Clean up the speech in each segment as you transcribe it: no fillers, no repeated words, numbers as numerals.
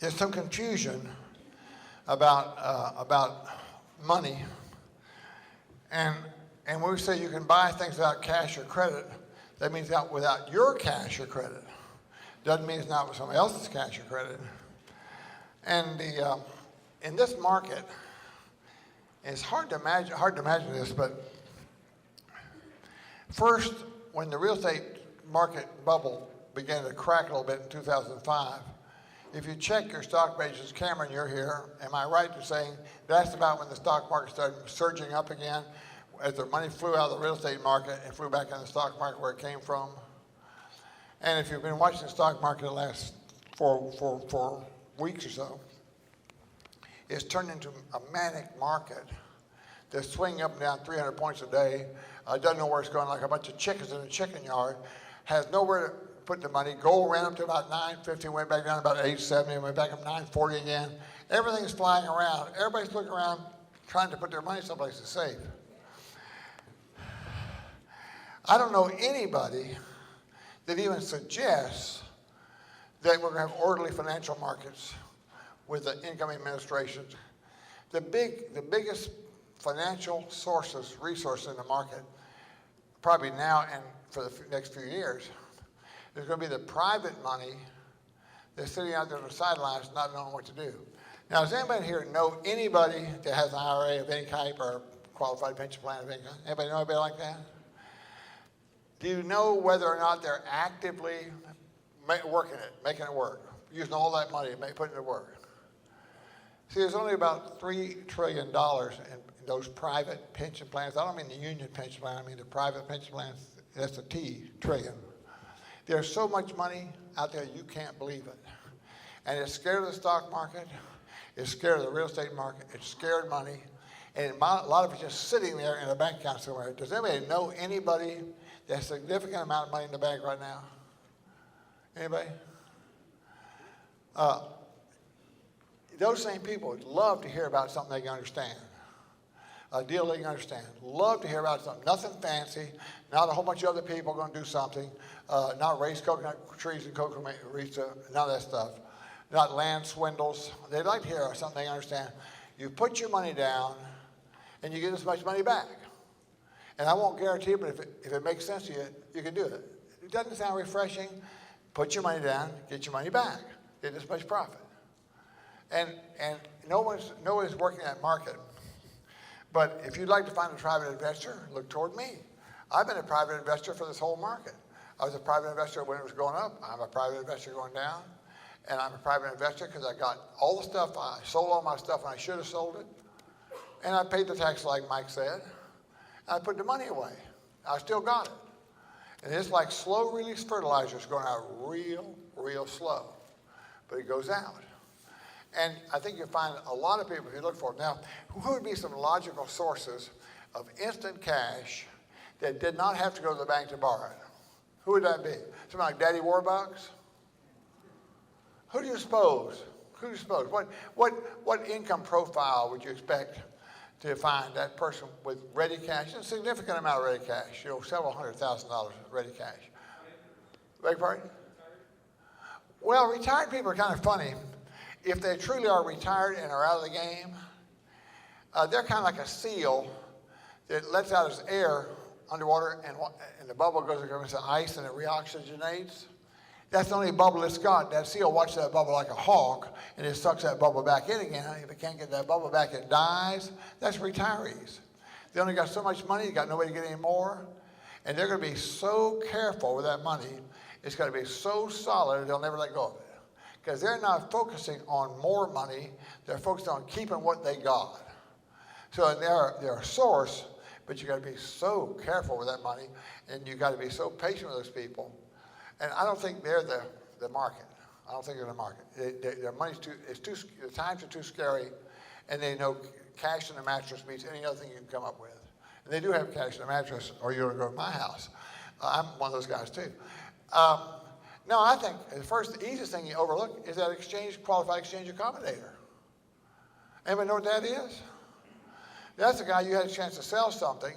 there's some confusion about money, and when we say you can buy things without cash or credit, that means without your cash or credit. Doesn't mean it's not with somebody else's cash or credit. And in this market, it's hard to imagine this, but first, when the real estate market bubble began to crack a little bit in 2005, if you check your stock pages, Cameron, you're here, am I right in saying that's about when the stock market started surging up again, as the money flew out of the real estate market and flew back in the stock market where it came from? And if you've been watching the stock market the last four weeks or so, it's turned into a manic market. They're swinging up and down 300 points a day. Doesn't know where it's going, like a bunch of chickens in a chicken yard. Has nowhere to put the money. Gold ran up to about 950, went back down to about 870, went back up 940 again. Everything's flying around. Everybody's looking around trying to put their money someplace to safe. I don't know anybody that even suggests that we're going to have orderly financial markets with the incoming administration. The biggest financial resources in the market, probably now and for the next few years, is going to be the private money that's sitting out there on the sidelines not knowing what to do. Now, does anybody here know anybody that has an IRA of any type or qualified pension plan of any kind? Anybody know anybody like that? Do you know whether or not they're actively working it, making it work, using all that money, putting it to work? See, there's only about $3 trillion in those private pension plans. I don't mean the union pension plan, I mean the private pension plans. That's a T, trillion. There's so much money out there you can't believe it. And it's scared of the stock market, it's scared of the real estate market, it's scared money, and a lot of it's just sitting there in a bank account somewhere. Does anybody know anybody that has a significant amount of money in the bank right now? Anybody? Those same people would love to hear about something they can understand. A deal they can understand. Love to hear about something. Nothing fancy. Not a whole bunch of other people going to do something. Not raise coconut trees and coconut reeds. None of that stuff. Not land swindles. They'd like to hear something they understand. You put your money down, and you get this much money back. And I won't guarantee it, but if it makes sense to you, you can do it. It doesn't sound refreshing. Put your money down, get your money back. Get this much profit. And no one's working that market. But if you'd like to find a private investor, look toward me. I've been a private investor for this whole market. I was a private investor when it was going up. I'm a private investor going down. And I'm a private investor because I got all the stuff. I sold all my stuff when I should have sold it. And I paid the tax like Mike said. And I put the money away. I still got it. And it's like slow release fertilizer. It's going out real slow. But it goes out. And I think you'll find a lot of people if you look for it. Now, who would be some logical sources of instant cash that did not have to go to the bank to borrow it? Who would that be? Somebody like Daddy Warbucks? Who do you suppose? Who do you suppose? What income profile would you expect to find that person with ready cash? A significant amount of ready cash, several $100,000 ready cash. Beg your pardon? Well, retired people are kind of funny. If they truly are retired and are out of the game, they're kind of like a seal that lets out its air underwater, and the bubble goes into ice and it reoxygenates. That's the only bubble it's got. That seal watches that bubble like a hawk, and it sucks that bubble back in again. If it can't get that bubble back, it dies. That's retirees. They only got so much money, they got nobody to get any more, and they're going to be so careful with that money. It's going to be so solid, they'll never let go of it. Because they're not focusing on more money, they're focused on keeping what they got. So they're a source, but you got to be so careful with that money, and you got to be so patient with those people. And I don't think they're the market. I don't think they're the market. Their money's the times are too scary, and they know cash in a mattress beats any other thing you can come up with. And they do have cash in a mattress, or you're going to go to my house. I'm one of those guys too. No, I think the easiest thing you overlook is that qualified exchange accommodator. Anybody know what that is? That's the guy you had a chance to sell something,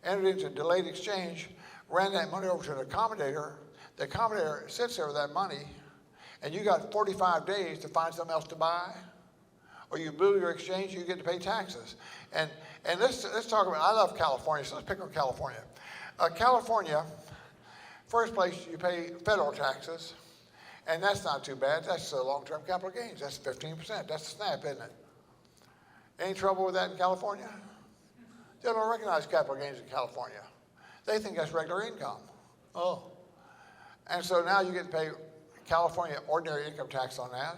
entered into delayed exchange, ran that money over to an accommodator. The accommodator sits there with that money, and you got 45 days to find something else to buy, or you blew your exchange, you get to pay taxes. And let's talk about, I love California, so let's pick on California. California, first place you pay federal taxes, and that's not too bad. That's long-term capital gains. That's 15%. That's the SNAP, isn't it? Any trouble with that in California? They don't recognize capital gains in California. They think that's regular income. Oh. And so now you get to pay California ordinary income tax on that.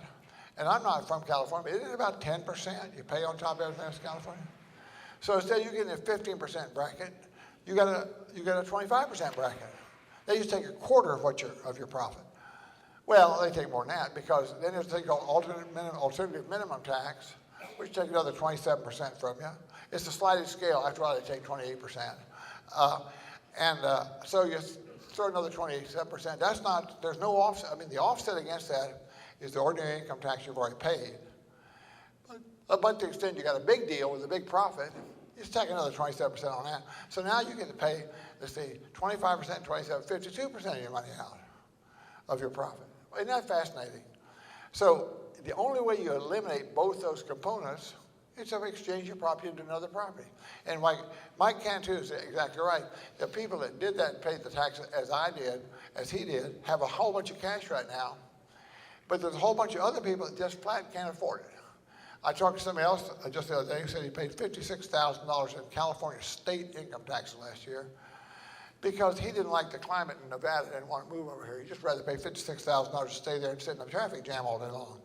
And I'm not from California, but isn't it about 10% you pay on top of everything else in California? So instead of you getting a 15% bracket, you got a 25% bracket. They just take a quarter of your profit. Well, they take more than that, because then there's a thing called alternative minimum tax, which take another 27% from you. It's a sliding scale. After all, they take 28%. So you throw another 27%. That's not, there's no offset. I mean, the offset against that is the ordinary income tax you've already paid. But to the extent you got a big deal with a big profit, you just take another 27% on that. So now you get to pay, let's see, 25%, 27%, 52% of your money out of your profit. Isn't that fascinating? So the only way you eliminate both those components is to exchange your property into another property. And Mike Cantu is exactly right. The people that did that and paid the taxes as he did, have a whole bunch of cash right now. But there's a whole bunch of other people that just flat can't afford it. I talked to somebody else just the other day who said he paid $56,000 in California state income taxes last year because he didn't like the climate in Nevada and didn't want to move over here. He'd just rather pay $56,000 to stay there and sit in a traffic jam all day long.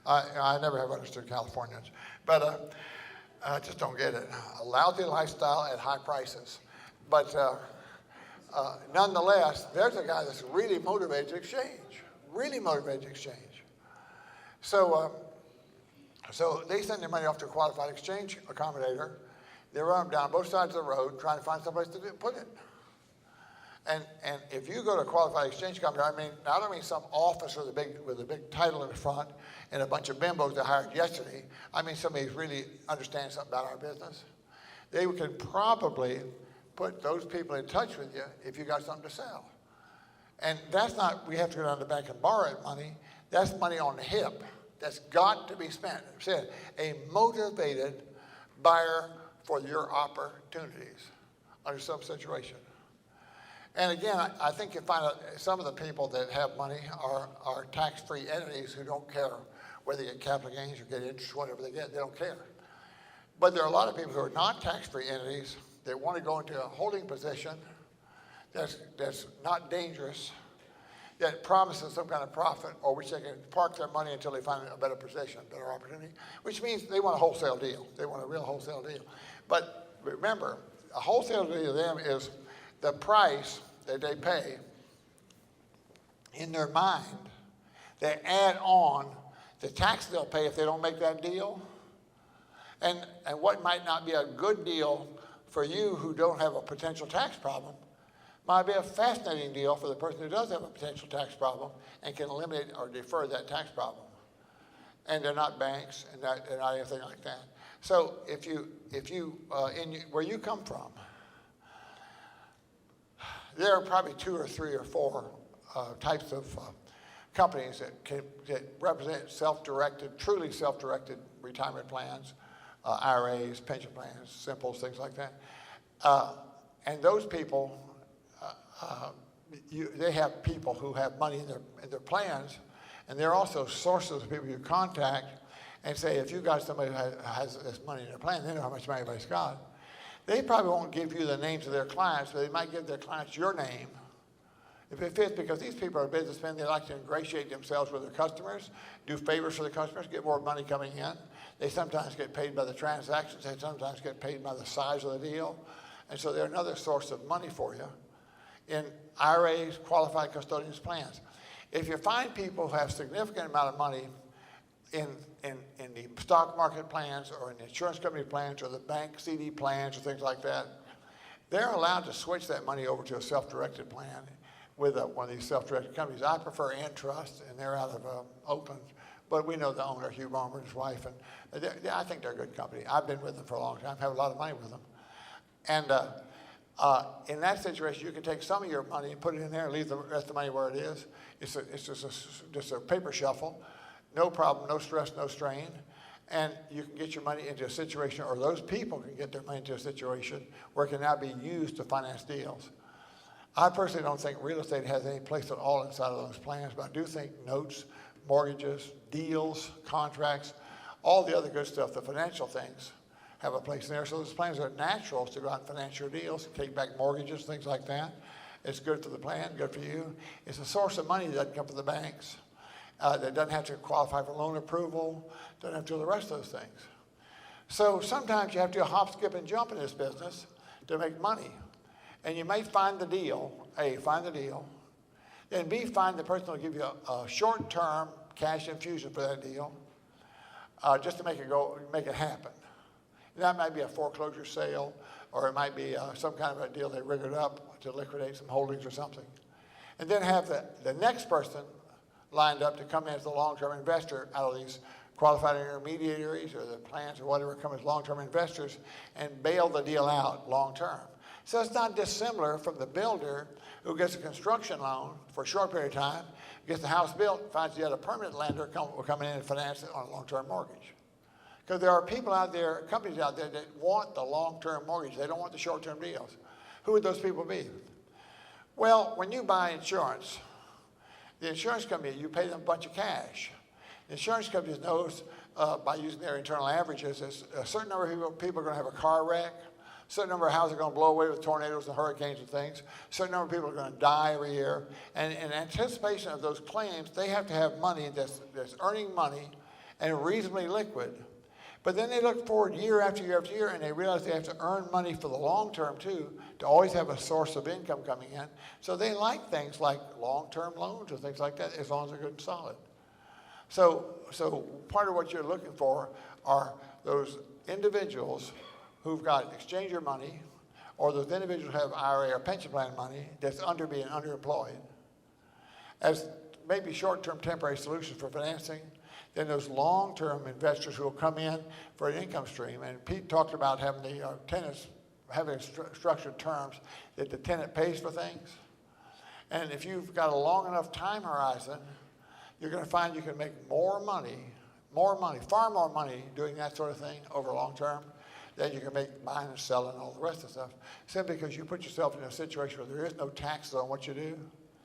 I never have understood Californians, but I just don't get it. A lousy lifestyle at high prices. But nonetheless, there's a guy that's really motivated to exchange, really motivated to exchange. So they send their money off to a qualified exchange accommodator. They run them down both sides of the road trying to find someplace to put it. And if you go to a qualified exchange company, I don't mean some office with a big title in the front and a bunch of bimbos they hired yesterday. I mean somebody who really understands something about our business. They can probably put those people in touch with you if you got something to sell. And that's not, we have to go down to the bank and borrow money. That's money on the hip. That's got to be spent. I said, a motivated buyer for your opportunities under some situation. And again, I think you find out some of the people that have money are tax-free entities who don't care whether they get capital gains or get interest, whatever they get, they don't care. But there are a lot of people who are not tax-free entities that want to go into a holding position that's not dangerous, that promises some kind of profit, or which they can park their money until they find a better position, a better opportunity, which means they want a wholesale deal. They want a real wholesale deal. But remember, a wholesale deal to them is the price that they pay in their mind. They add on the tax they'll pay if they don't make that deal. And what might not be a good deal for you who don't have a potential tax problem might be a fascinating deal for the person who does have a potential tax problem and can eliminate or defer that tax problem. And they're not banks, and they're not anything like that. So if you where you come from, there are probably 2 or 3 or 4 types of companies that represent self-directed, truly self-directed retirement plans, IRAs, pension plans, simples, things like that. And those people, they have people who have money in their plans, and they're also sources of people you contact and say, if you got somebody who has this money in their plan, they know how much money everybody's got. They probably won't give you the names of their clients, but they might give their clients your name if it fits, because these people are businessmen. They like to ingratiate themselves with their customers, do favors for the customers, get more money coming in. They sometimes get paid by the transactions. They sometimes get paid by the size of the deal. And so they're another source of money for you in IRAs, qualified custodians plans. If you find people who have significant amount of money in the stock market plans or in the insurance company plans or the bank CD plans or things like that, they're allowed to switch that money over to a self-directed plan with one of these self-directed companies. I prefer Entrust, and they're out of Oakland, but we know the owner, Hugh Ballmer, and his wife, and I think they're a good company. I've been with them for a long time, have a lot of money with them. And In that situation, you can take some of your money and put it in there and leave the rest of the money where it is. It's just a paper shuffle. No problem, no stress, no strain. And you can get your money into a situation, or those people can get their money into a situation where it can now be used to finance deals. I personally don't think real estate has any place at all inside of those plans, but I do think notes, mortgages, deals, contracts, all the other good stuff, the financial things, have a place in there. So those plans are natural to go out and finance your deals, take back mortgages, things like that. It's good for the plan, good for you. It's a source of money that doesn't come from the banks. That doesn't have to qualify for loan approval, doesn't have to do the rest of those things. So sometimes you have to hop, skip, and jump in this business to make money. And you may find the deal, A, find the deal, then B, find the person who will give you a short-term cash infusion for that deal, just to make it happen. And that might be a foreclosure sale, or it might be some kind of a deal they rigged up to liquidate some holdings or something. And then have the next person lined up to come in as the long-term investor out of these qualified intermediaries or the plans or whatever, come as long-term investors and bail the deal out long-term. So it's not dissimilar from the builder who gets a construction loan for a short period of time, gets the house built, finds yet a permanent lender will come in and finance it on a long-term mortgage. Because there are people out there, companies out there that want the long-term mortgage. They don't want the short-term deals. Who would those people be? Well, when you buy insurance, the insurance company, you pay them a bunch of cash. The insurance company knows by using their internal averages, a certain number of people are going to have a car wreck, a certain number of houses are going to blow away with tornadoes and hurricanes and things, a certain number of people are going to die every year. And in anticipation of those claims, they have to have money that's earning money and reasonably liquid. But then they look forward year after year after year, and they realize they have to earn money for the long term too, to always have a source of income coming in. So they like things like long-term loans or things like that, as long as they're good and solid. So part of what you're looking for are those individuals who've got exchanger money, or those individuals who have IRA or pension plan money that's being underemployed, as maybe short-term temporary solutions for financing. Then those long-term investors who will come in for an income stream. And Pete talked about having the tenants having structured terms that the tenant pays for things. And if you've got a long enough time horizon, you're going to find you can make more money, far more money doing that sort of thing over long term than you can make buying and selling and all the rest of the stuff, simply because you put yourself in a situation where there is no taxes on what you do.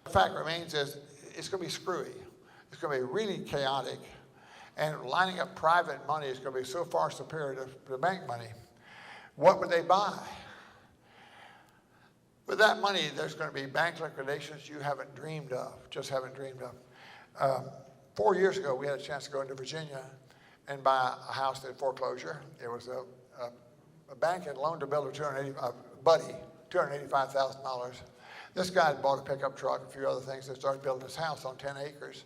The fact remains is it's going to be screwy. It's going to be really chaotic. And lining up private money is going to be so far superior to bank money. What would they buy? With that money, there's going to be bank liquidations you haven't dreamed of, just haven't dreamed of. 4 years ago, we had a chance to go into Virginia and buy a house in foreclosure. It was a bank had loaned a builder $285,000. This guy had bought a pickup truck, a few other things, and started building his house on 10 acres.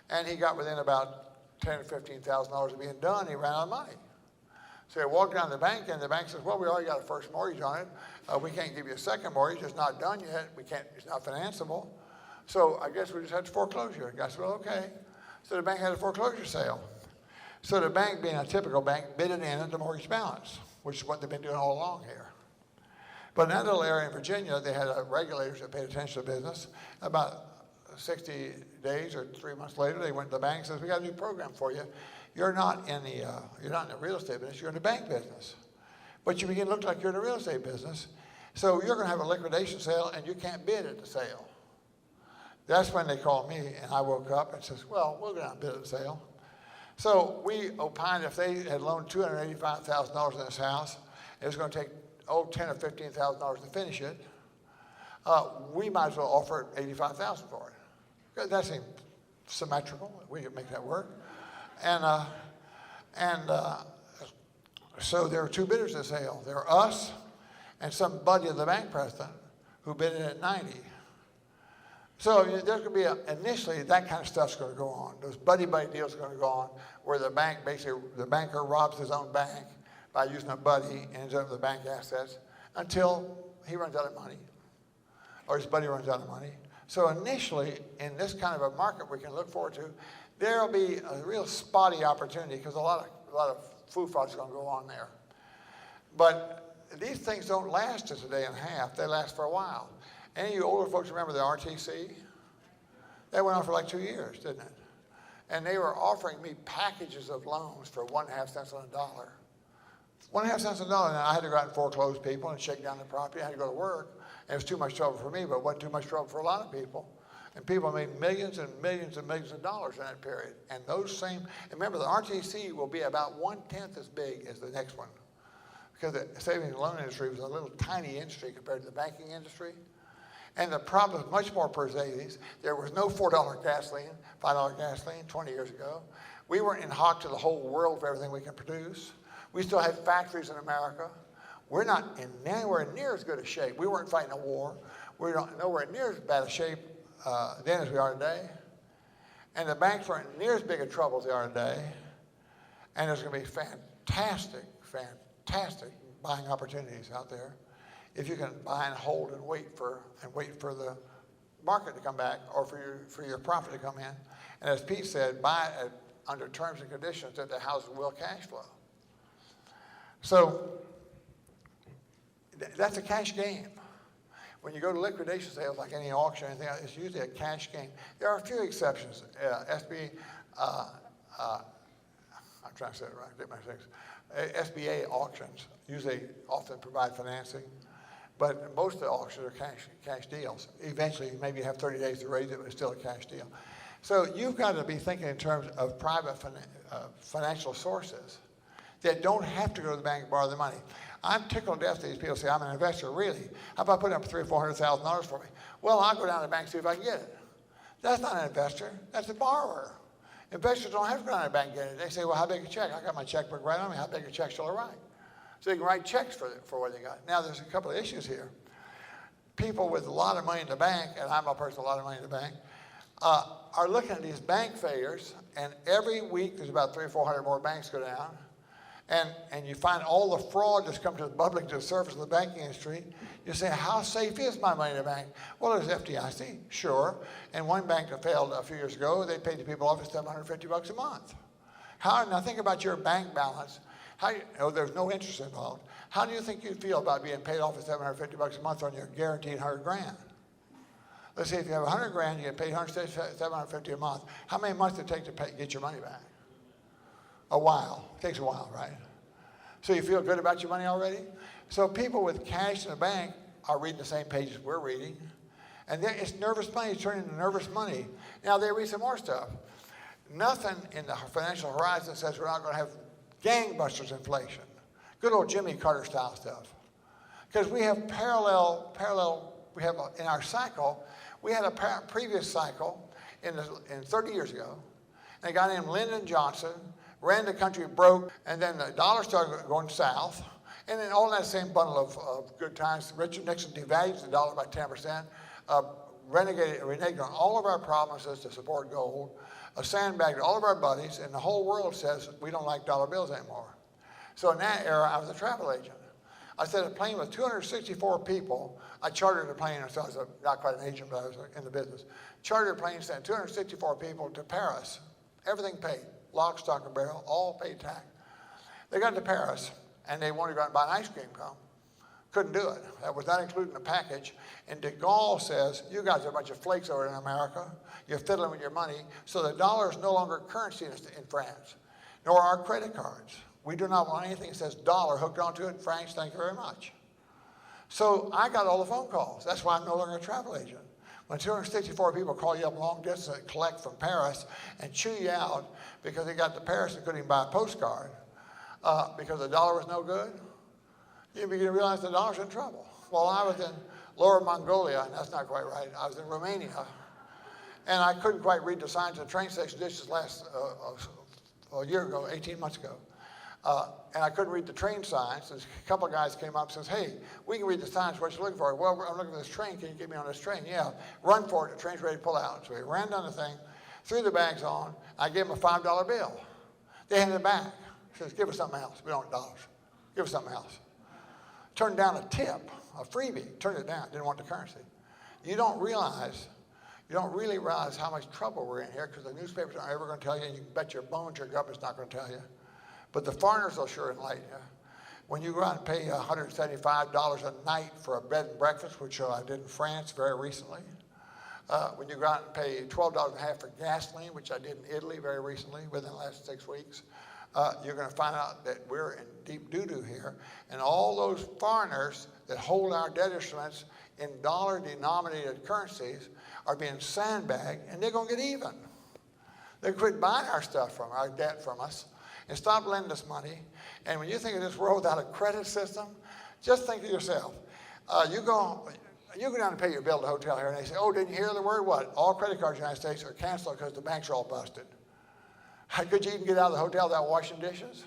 And he got within about $10,000 or $15,000 of being done. He ran out of money. So he walked down to the bank, and the bank says, well, we already got a first mortgage on it. We can't give you a second mortgage. It's not done yet. It's not financeable. So I guess we just had to foreclosure. The guy said, well, okay. So the bank had a foreclosure sale. So the bank, being a typical bank, bid it in at the mortgage balance, which is what they've been doing all along here. But in that little area in Virginia, they had regulators that paid attention to business. About 60 days or 3 months later, they went to the bank and says, we got a new program for you. You're not in the real estate business, you're in the bank business. But you begin to look like you're in the real estate business. So you're going to have a liquidation sale and you can't bid at the sale. That's when they called me and I woke up and says, well, we'll go down and bid at the sale. So we opined if they had loaned $285,000 in this house, it was going to take $10,000 or $15,000 to finish it. We might as well offer $85,000 for it. That seemed symmetrical. We could make that work. So there were two bidders at the sale. There were us and some buddy of the bank president who bid it at 90. So there's going to be initially that kind of stuff's going to go on. Those buddy deals are going to go on where the bank basically, the banker robs his own bank by using a buddy and ends up with the bank assets until he runs out of money or his buddy runs out of money. So initially, in this kind of a market we can look forward to, there'll be a real spotty opportunity because a lot of foo-fight's going to go on there. But these things don't last just a day and a half. They last for a while. Any of you older folks remember the RTC? That went on for like 2 years, didn't it? And they were offering me packages of loans for 1.5 cents on a dollar. 1.5 cents on a dollar. Now, I had to go out and foreclose people and shake down the property. I had to go to work. And it was too much trouble for me, but it wasn't too much trouble for a lot of people. And people made millions and millions and millions of dollars in that period. And those same, and remember, the RTC will be about 1/10 as big as the next one. Because the savings and loan industry was a little tiny industry compared to the banking industry. And the problem is much more pervasive. There was no $4 gasoline, $5 gasoline 20 years ago. We weren't in hock to the whole world for everything we can produce. We still had factories in America. We're not in anywhere near as good a shape. We weren't fighting a war. We're nowhere near as bad a shape then as we are today. And the banks weren't near as big a trouble as they are today. And there's going to be fantastic buying opportunities out there if you can buy and hold and wait for the market to come back or for your profit to come in. And as Pete said, buy it under terms and conditions that the house will cash flow. So that's a cash game. When you go to liquidation sales, like any auction or anything else, it's usually a cash game. There are a few exceptions. SBA, I'm trying to say it right, get my things. SBA auctions usually often provide financing, but most of the auctions are cash deals. Eventually, maybe you have 30 days to raise it, but it's still a cash deal. So you've got to be thinking in terms of private financial sources that don't have to go to the bank and borrow the money. I'm tickled to death that these people say, I'm an investor, really. How about putting up $300,000 or $400,000 for me? Well, I'll go down to the bank and see if I can get it. That's not an investor. That's a borrower. Investors don't have to go down to the bank and get it. They say, well, how big a check? I got my checkbook right on me. How big a check shall I write? So they can write checks for what they got. Now, there's a couple of issues here. People with a lot of money in the bank, and I'm a person with a lot of money in the bank, are looking at these bank failures, and every week there's about 300 or 400 more banks go down. And you find all the fraud that's come to the public, to the surface of the banking industry. You say, how safe is my money in the bank? Well, there's FDIC, sure. And one bank that failed a few years ago, they paid the people off $750 a month. Now think about your bank balance. There's no interest involved. How do you think you'd feel about being paid off at $750 a month on your guaranteed 100 grand? Let's say if you have 100 grand, you get paid $750 a month. How many months does it take to get your money back? A while. It takes a while, right? So you feel good about your money already? So people with cash in the bank are reading the same pages we're reading. And it's nervous money. It's turning into nervous money. Now they read some more stuff. Nothing in the financial horizon says we're not going to have gangbusters inflation. Good old Jimmy Carter style stuff. Because we have in our cycle, we had a previous cycle in 30 years ago. And a guy named Lyndon Johnson ran the country broke, and then the dollar started going south. And then all that same bundle of good times, Richard Nixon devalued the dollar by 10%, reneged on all of our promises to support gold, sandbagged all of our buddies, and the whole world says we don't like dollar bills anymore. So in that era, I was a travel agent. I said a plane with 264 people. I chartered a plane, so I was not quite an agent, but I was in the business. Chartered a plane, sent 264 people to Paris. Everything paid, lock, stock, and barrel, all paid tax. They got to Paris, and they wanted to go out and buy an ice cream cone. Couldn't do it. That was not included in the package. And de Gaulle says, you guys are a bunch of flakes over in America. You're fiddling with your money. So the dollar is no longer currency in France, nor are credit cards. We do not want anything that says dollar hooked onto it. Francs, thank you very much. So I got all the phone calls. That's why I'm no longer a travel agent. When 264 people call you up long distance and collect from Paris and chew you out because they got to Paris and couldn't even buy a postcard because the dollar was no good, you begin to realize the dollar's in trouble. Well, I was in Lower Mongolia, and that's not quite right. I was in Romania, and I couldn't quite read the signs at the train station just a year ago, 18 months ago. And I couldn't read the train signs. And a couple of guys came up and says, hey, we can read the signs. What you looking for? Well, I'm looking for this train. Can you get me on this train? Yeah. Run for it. The train's ready to pull out. So we ran down the thing, threw the bags on. I gave them a $5 bill. They handed it back. He says, give us something else. We don't want dollars. Give us something else. Turned down a tip, a freebie. Turned it down. Didn't want the currency. You don't really realize how much trouble we're in here because the newspapers aren't ever going to tell you, and you can bet your bones your government's not going to tell you. But the foreigners will sure enlighten you. When you go out and pay $175 a night for a bed and breakfast, which I did in France very recently, when you go out and pay $12 a half for gasoline, which I did in Italy very recently, within the last 6 weeks, you're going to find out that we're in deep doo-doo here. And all those foreigners that hold our debt instruments in dollar-denominated currencies are being sandbagged, and they're going to get even. They quit buying our stuff from our debt from us and stop lending us money. And when you think of this world without a credit system, just think to yourself, you go down and pay your bill at the hotel here, and they say, oh, didn't you hear the word? What? All credit cards in the United States are canceled because the banks are all busted. How could you even get out of the hotel without washing dishes?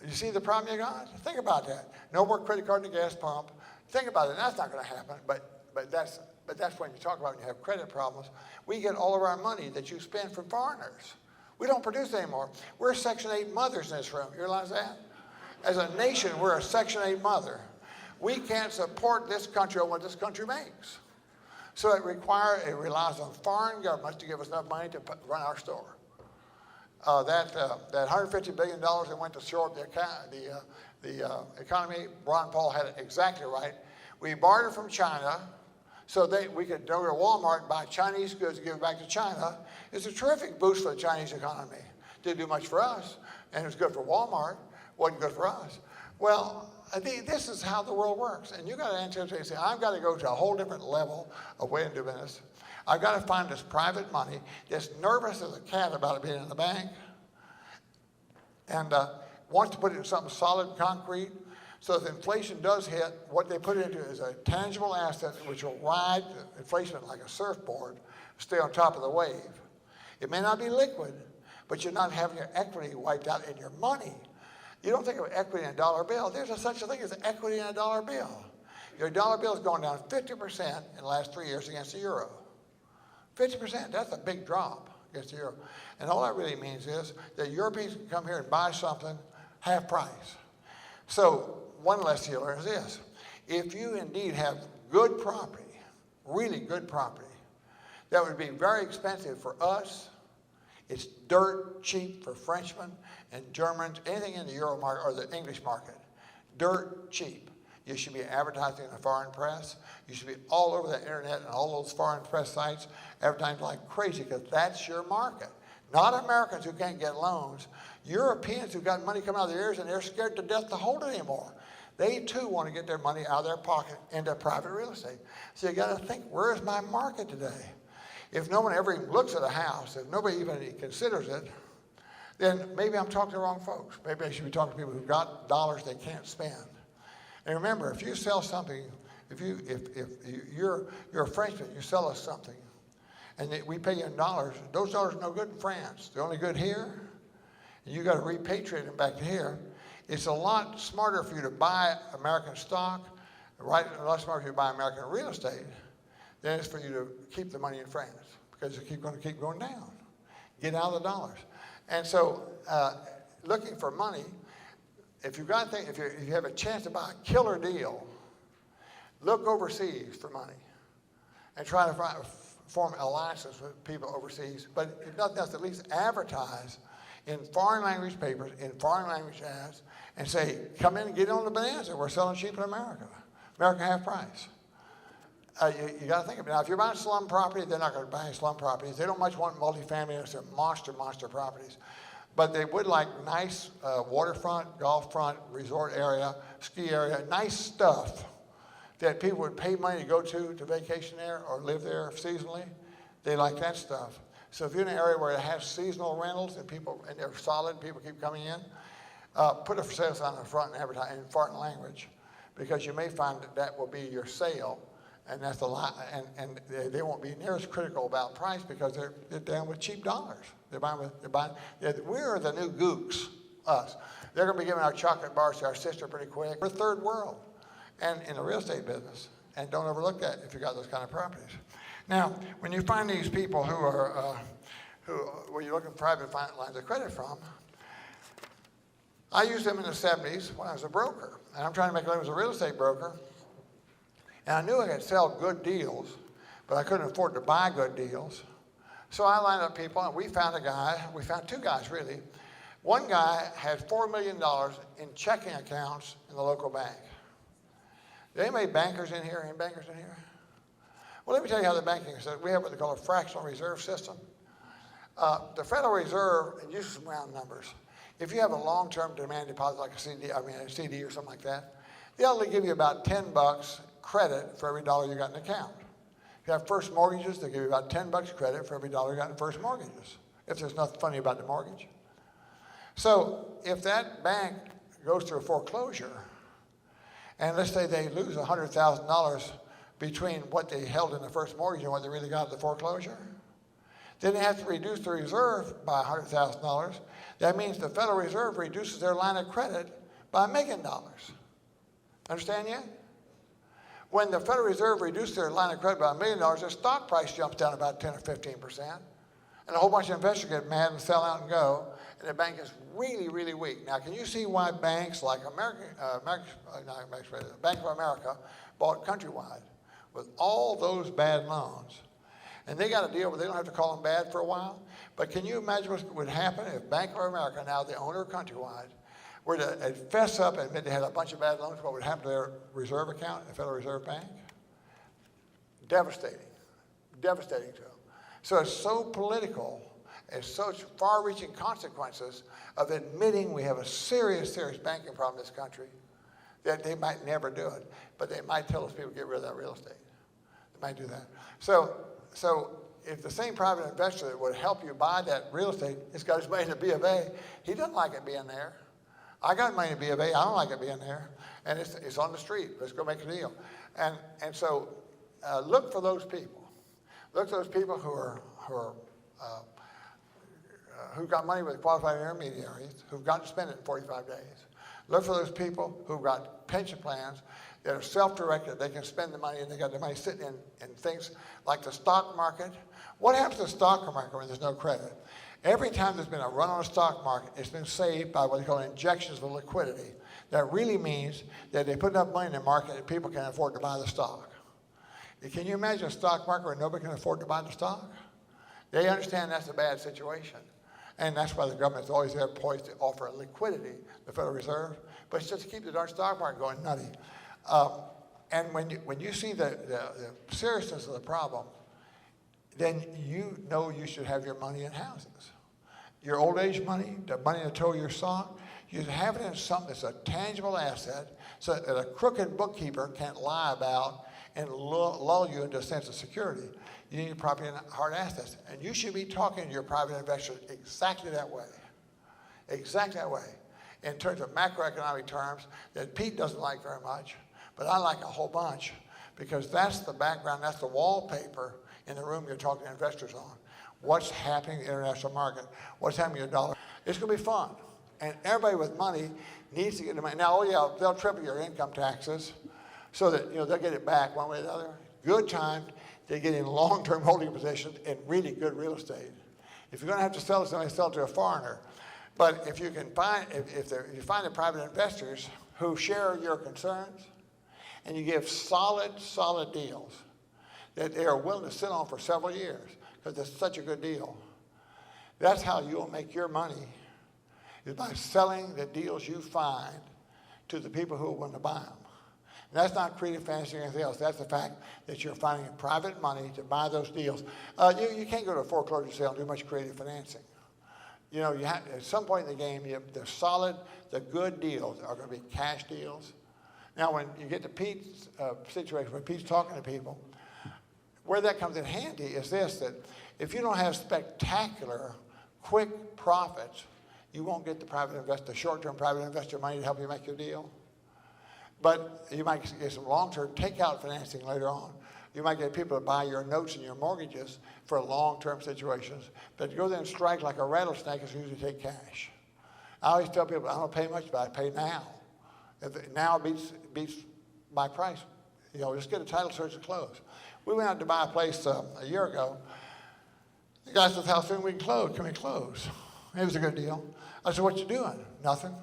You see the problem you got? Think about that. No more credit card in the gas pump. Think about it. That's not going to happen, but that's when you talk about when you have credit problems. We get all of our money that you spend from foreigners. We don't produce anymore. We're Section 8 mothers in this room. You realize that? As a nation, we're a Section 8 mother. We can't support this country on what this country makes. So it relies on foreign governments to give us enough money to run our store. That $150 billion that went to shore up the economy, Ron Paul had it exactly right. We bartered from China so that we could go to Walmart and buy Chinese goods and give it back to China. It's a terrific boost for the Chinese economy. Didn't do much for us, and it was good for Walmart. Wasn't good for us. Well, I think this is how the world works. And you've got to anticipate and say, I've got to go to a whole different level of way of doing this. I've got to find this private money, that's nervous as a cat about it being in the bank, and wants to put it in something solid and concrete. So if inflation does hit, what they put it into is a tangible asset which will ride inflation like a surfboard, stay on top of the wave. It may not be liquid, but you're not having your equity wiped out in your money. You don't think of equity in a dollar bill. There's such a thing as equity in a dollar bill. Your dollar bill has gone down 50% in the last 3 years against the euro. 50%, that's a big drop against the euro. And all that really means is that Europeans can come here and buy something half price. So one lesson you learn is this. If you indeed have good property, really good property, that would be very expensive for us. It's dirt cheap for Frenchmen and Germans, anything in the Euro market or the English market. Dirt cheap. You should be advertising in the foreign press. You should be all over the internet and all those foreign press sites advertising like crazy because that's your market. Not Americans who can't get loans. Europeans who've got money coming out of their ears and they're scared to death to hold it anymore. They too want to get their money out of their pocket into private real estate. So you got to think, where's my market today? If no one ever even looks at a house, if nobody even considers it, then maybe I'm talking to the wrong folks. Maybe I should be talking to people who've got dollars they can't spend. And remember, if you sell something, if you're a Frenchman, you sell us something, and we pay you in dollars, those dollars are no good in France. They're only good here, and you got to repatriate them back to here. It's a lot smarter for you to buy American stock, right? A lot smarter for you to buy American real estate than it is for you to keep the money in France because it's going to keep going down. Get out of the dollars. And so looking for money, if you have a chance to buy a killer deal, look overseas for money and try to form alliances with people overseas. But if nothing else, at least advertise in foreign language papers, in foreign language ads, and say, come in and get on the bonanza. We're selling cheap in America. America half price. You got to think of it. Now, if you're buying slum property, they're not going to buy any slum properties. They don't much want multifamily. They're monster properties. But they would like nice waterfront, golf front, resort area, ski area, nice stuff that people would pay money to go to vacation there or live there seasonally. They like that stuff. So if you're in an area where it has seasonal rentals and they're solid, people keep coming in, put a for sale sign on the front and advertise in foreign language, because you may find that will be your sale. And that's a lot, and they won't be near as critical about price because they're down with cheap dollars. We're the new gooks, us. They're going to be giving our chocolate bars to our sister pretty quick. We're third world, and in the real estate business, and don't overlook that if you got those kind of properties. Now, when you find these people where you're looking for private lines of credit from, I used them in the 70s when I was a broker, and I'm trying to make a living as a real estate broker. And I knew I could sell good deals, but I couldn't afford to buy good deals. So I lined up people, and we found two guys really, One guy had $4 million in checking accounts in the local bank. Are there any bankers in here? Any bankers in here? Well, let me tell you how the banking is. We have what they call a fractional reserve system. The Federal Reserve, and use some round numbers. If you have a long-term demand deposit like a CD or something like that, they'll only give you about $10 credit for every dollar you got in the account. If you have first mortgages, they'll give you about $10 credit for every dollar you got in first mortgages, if there's nothing funny about the mortgage. So if that bank goes through a foreclosure, and let's say they lose $100,000 between what they held in the first mortgage and what they really got at the foreclosure, then they have to reduce the reserve by $100,000. That means the Federal Reserve reduces their line of credit by $1 million. Understand yet? When the Federal Reserve reduces their line of credit by $1 million, their stock price jumps down about 10 or 15%. And a whole bunch of investors get mad and sell out and go, and the bank is really, really weak. Now, can you see why banks like Bank of America bought Countrywide with all those bad loans? And they got a deal where they don't have to call them bad for a while. But can you imagine what would happen if Bank of America, now the owner of Countrywide, were to fess up and admit they had a bunch of bad loans? What would happen to their reserve account, the Federal Reserve Bank? Devastating. Devastating to them. So it's so political and such far-reaching consequences of admitting we have a serious, serious banking problem in this country that they might never do it. But they might tell those people to get rid of that real estate. They might do that. So if the same private investor that would help you buy that real estate has got his money in the B of A, he doesn't like it being there. I got money in the B of A. I don't like it being there. And it's on the street. Let's go make a deal. And so look for those people. Look for those people who've got money with qualified intermediaries, who've got to spend it in 45 days. Look for those people who've got pension plans that are self-directed. They can spend the money, and they got the money sitting in things like the stock market. What happens to the stock market when there's no credit? Every time there's been a run on the stock market, it's been saved by what they call injections of liquidity. That really means that they put enough money in the market that people can afford to buy the stock. Can you imagine a stock market where nobody can afford to buy the stock? They understand that's a bad situation. And that's why the government's always there poised to offer liquidity, the Federal Reserve. But it's just to keep the darn stock market going nutty. And when you see the seriousness of the problem, then you know you should have your money in houses. Your old age money, the money to tow your stock, you should have it in something that's a tangible asset so that a crooked bookkeeper can't lie about and lull you into a sense of security. You need your property and hard assets. And you should be talking to your private investors exactly that way. Exactly that way. In terms of macroeconomic terms that Pete doesn't like very much, but I like a whole bunch, because that's the background, that's the wallpaper in the room you're talking to investors on. What's happening in the international market? What's happening in the dollar? It's going to be fun. And everybody with money needs to get the money. Now, oh yeah, they'll triple your income taxes so that they'll get it back one way or the other. Good time to get in long-term holding positions in really good real estate. If you're going to have to sell it to somebody, sell it to a foreigner. But if you can find, if you find the private investors who share your concerns, and you give solid deals that they are willing to sit on for several years because it's such a good deal, that's how you'll make your money, is by selling the deals you find to the people who are willing to buy them. And that's not creative fantasy or anything else. That's the fact that you're finding private money to buy those deals. You can't go to a foreclosure sale and do much creative financing. You have, at some point in the game, the good deals are going to be cash deals. Now, when you get to Pete's situation, when Pete's talking to people, where that comes in handy is this, that if you don't have spectacular, quick profits, you won't get the short-term private investor money to help you make your deal. But you might get some long-term takeout financing later on. You might get people to buy your notes and your mortgages for long-term situations. But to go there and strike like a rattlesnake is usually take cash. I always tell people, I don't pay much, but I pay now. If now beats my price. Just get a title search and close. We went out to buy a place a year ago. The guy says, how soon we can close? Can we close? It was a good deal. I said, what you doing? Nothing.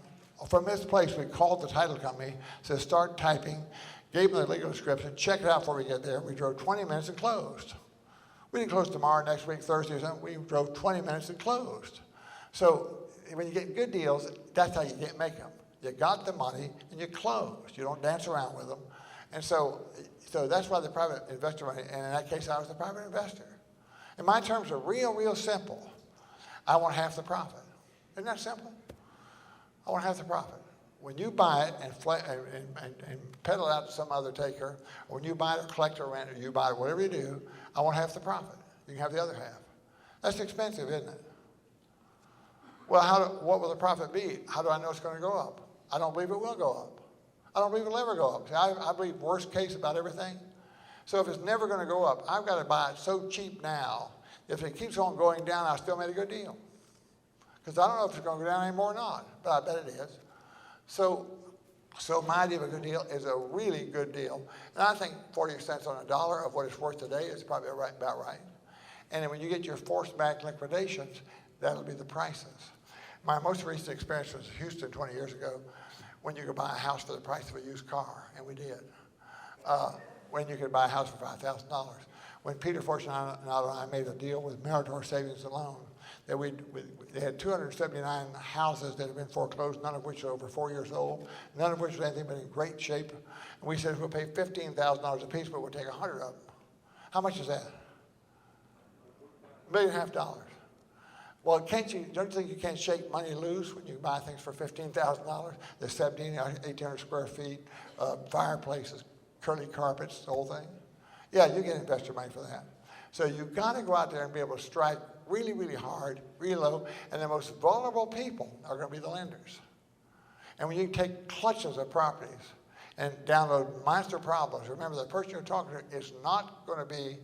From this place, we called the title company, said, start typing, gave them the legal description, check it out before we get there. We drove 20 minutes and closed. We didn't close tomorrow, next week, Thursday or something. We drove 20 minutes and closed. So when you get good deals, that's how you make them. You got the money and you close. You don't dance around with them. And so that's why the private investor money, and in that case, I was the private investor. And my terms are real simple. I want half the profit. Isn't that simple? I want half the profit. When you buy it and peddle it out to some other taker, or when you buy it or collect or rent, or you buy it, whatever you do, I want half the profit. You can have the other half. That's expensive, isn't it? Well, what will the profit be? How do I know it's going to go up? I don't believe it will go up. I don't believe it'll ever go up. See, I believe worst case about everything. So if it's never going to go up, I've got to buy it so cheap now. If it keeps on going down, I still made a good deal. Because I don't know if it's going to go down anymore or not, but I bet it is. So my idea of a good deal is a really good deal. And I think 40 cents on a dollar of what it's worth today is probably about right. And then when you get your forced back liquidations, that'll be the prices. My most recent experience was Houston 20 years ago, when you could buy a house for the price of a used car, and we did. When you could buy a house for $5,000. When Peter Fortunato and I made a deal with Meritor Savings and Loan, that they had 279 houses that had been foreclosed, none of which are over 4 years old, none of which was anything but in great shape. And we said we'll pay $15,000 a piece, but we'll take 100 of them. How much is that? $1.5 million. Well, don't you think you can't shake money loose when you buy things for $15,000? There's 1,800 square feet, fireplaces, curly carpets, the whole thing. Yeah, you get investor money for that. So you've got to go out there and be able to strike really hard, really low, and the most vulnerable people are going to be the lenders. And when you take clutches of properties and download monster problems, remember the person you're talking to is not going to be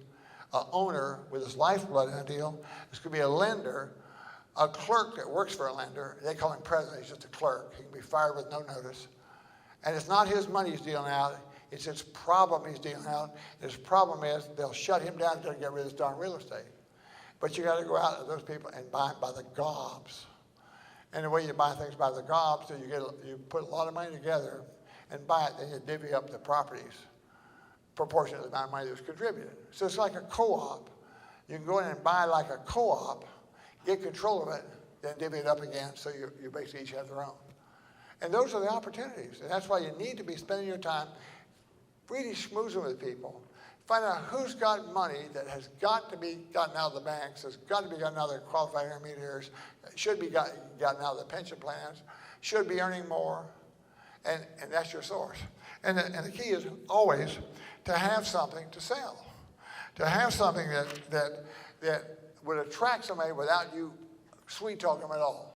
an owner with his lifeblood in a deal. It's going to be a lender, a clerk that works for a lender. They call him president. He's just a clerk. He can be fired with no notice. And it's not his money he's dealing out. It's his problem he's dealing out. His problem is they'll shut him down until they get rid of this darn real estate. But you got to go out to those people and buy by the gobs. And the way you buy things by the gobs, so you put a lot of money together and buy it, then you divvy up the properties proportionate to the amount of money that was contributed. So it's like a co-op. You can go in and buy like a co-op, get control of it, then divvy it up again, so you basically each have their own. And those are the opportunities. And that's why you need to be spending your time really schmoozing with people. Find out who's got money that has got to be gotten out of the banks, has got to be gotten out of their qualified intermediaries, should be gotten out of the pension plans, should be earning more, and that's your source. And the key is always to have something to sell, to have something that would attract somebody without you sweet talking them at all.